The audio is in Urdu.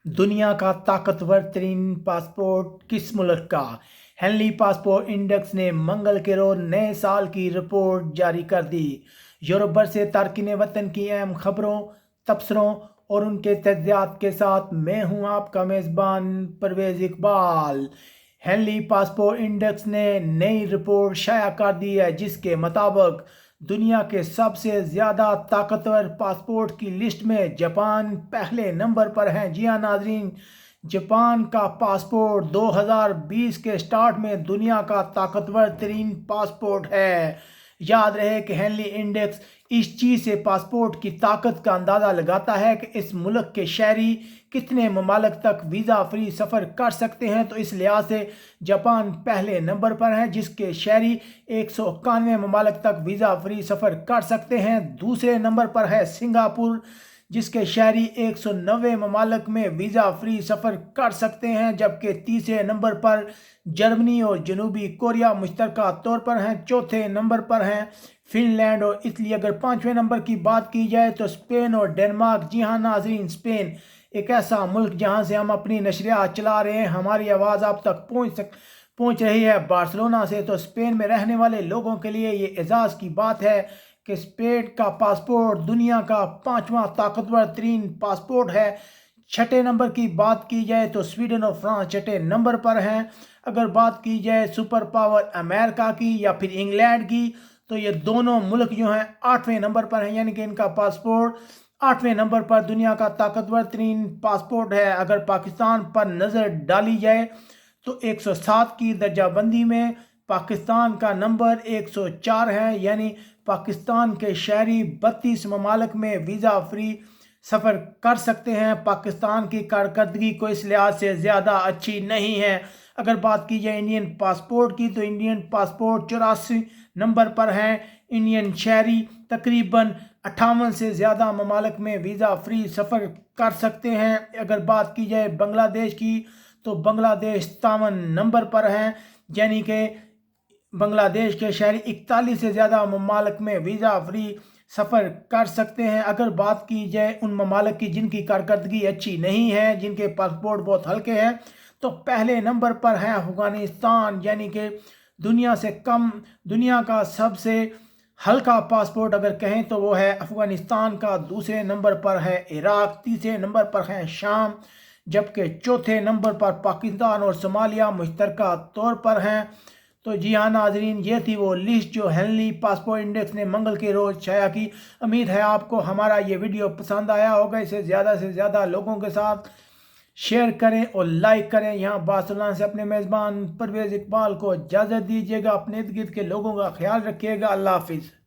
دنیا کا طاقتور ترین پاسپورٹ کس ملک کا؟ ہنلی پاسپورٹ انڈیکس نے منگل کے روز نئے سال کی رپورٹ جاری کر دی۔ یورپ بھر سے تارکین وطن کی اہم خبروں، تبصروں اور ان کے تجزیات کے ساتھ میں ہوں آپ کا میزبان پرویز اقبال۔ ہنلی پاسپورٹ انڈیکس نے نئی رپورٹ شائع کر دی ہے جس کے مطابق دنیا کے سب سے زیادہ طاقتور پاسپورٹ کی لسٹ میں جاپان پہلے نمبر پر ہیں۔ جی ہاں ناظرین، جاپان کا پاسپورٹ 2020 کے سٹارٹ میں دنیا کا طاقتور ترین پاسپورٹ ہے۔ یاد رہے کہ ہنلی انڈیکس اس چیز سے پاسپورٹ کی طاقت کا اندازہ لگاتا ہے کہ اس ملک کے شہری کتنے ممالک تک ویزا فری سفر کر سکتے ہیں، تو اس لحاظ سے جاپان پہلے نمبر پر ہے جس کے شہری 191 ممالک تک ویزا فری سفر کر سکتے ہیں۔ دوسرے نمبر پر ہے سنگاپور جس کے شہری 190 ممالک میں ویزا فری سفر کر سکتے ہیں، جبکہ تیسرے نمبر پر جرمنی اور جنوبی کوریا مشترکہ طور پر ہیں۔ چوتھے نمبر پر ہیں فن لینڈ اور اٹلی۔ اگر پانچویں نمبر کی بات کی جائے تو اسپین اور ڈنمارک۔ جی ہاں ناظرین، اسپین ایک ایسا ملک جہاں سے ہم اپنی نشریات چلا رہے ہیں، ہماری آواز آپ تک پہنچ رہی ہے بارسلونا سے، تو اسپین میں رہنے والے لوگوں کے لیے یہ اعزاز کی بات ہے کہ اسپین کا پاسپورٹ دنیا کا 5واں طاقتور ترین پاسپورٹ ہے۔ چھٹے نمبر کی بات کی جائے تو سویڈن اور فرانس چھٹے نمبر پر ہیں۔ اگر بات کی جائے سپر پاور امریکہ کی یا پھر انگلینڈ کی تو یہ دونوں ملک جو ہیں 8ویں نمبر پر ہیں، یعنی کہ ان کا پاسپورٹ 8ویں نمبر پر دنیا کا طاقتور ترین پاسپورٹ ہے۔ اگر پاکستان پر نظر ڈالی جائے تو 107 کی درجہ بندی میں پاکستان کا نمبر 104 ہے، یعنی پاکستان کے شہری 32 ممالک میں ویزا فری سفر کر سکتے ہیں۔ پاکستان کی کارکردگی کو اس لحاظ سے زیادہ اچھی نہیں ہے۔ اگر بات کی جائے انڈین پاسپورٹ کی تو انڈین پاسپورٹ 84 نمبر پر ہیں۔ انڈین شہری تقریباً 58 سے زیادہ ممالک میں ویزا فری سفر کر سکتے ہیں۔ اگر بات کی جائے بنگلہ دیش کی تو بنگلہ دیش 57 نمبر پر ہیں، یعنی کہ بنگلہ دیش کے شہری 41 سے زیادہ ممالک میں ویزا فری سفر کر سکتے ہیں۔ اگر بات کی جائے ان ممالک کی جن کی کارکردگی اچھی نہیں ہے، جن کے پاسپورٹ بہت ہلکے ہیں، تو پہلے نمبر پر ہے افغانستان، یعنی کہ دنیا کا سب سے ہلکا پاسپورٹ اگر کہیں تو وہ ہے افغانستان کا۔ دوسرے نمبر پر ہے عراق، تیسرے نمبر پر ہے شام، جبکہ چوتھے نمبر پر پاکستان اور صومالیہ مشترکہ طور پر ہیں۔ تو جی ہاں ناظرین، یہ تھی وہ لسٹ جو ہنلی پاسپورٹ انڈیکس نے منگل کے روز شائع کی۔ امید ہے آپ کو ہمارا یہ ویڈیو پسند آیا ہوگا۔ اسے زیادہ سے زیادہ لوگوں کے ساتھ شیئر کریں اور لائک کریں۔ یہاں بارسلونا سے اپنے میزبان پرویز اقبال کو اجازت دیجیے گا۔ اپنے ارد گرد کے لوگوں کا خیال رکھیے گا۔ اللہ حافظ۔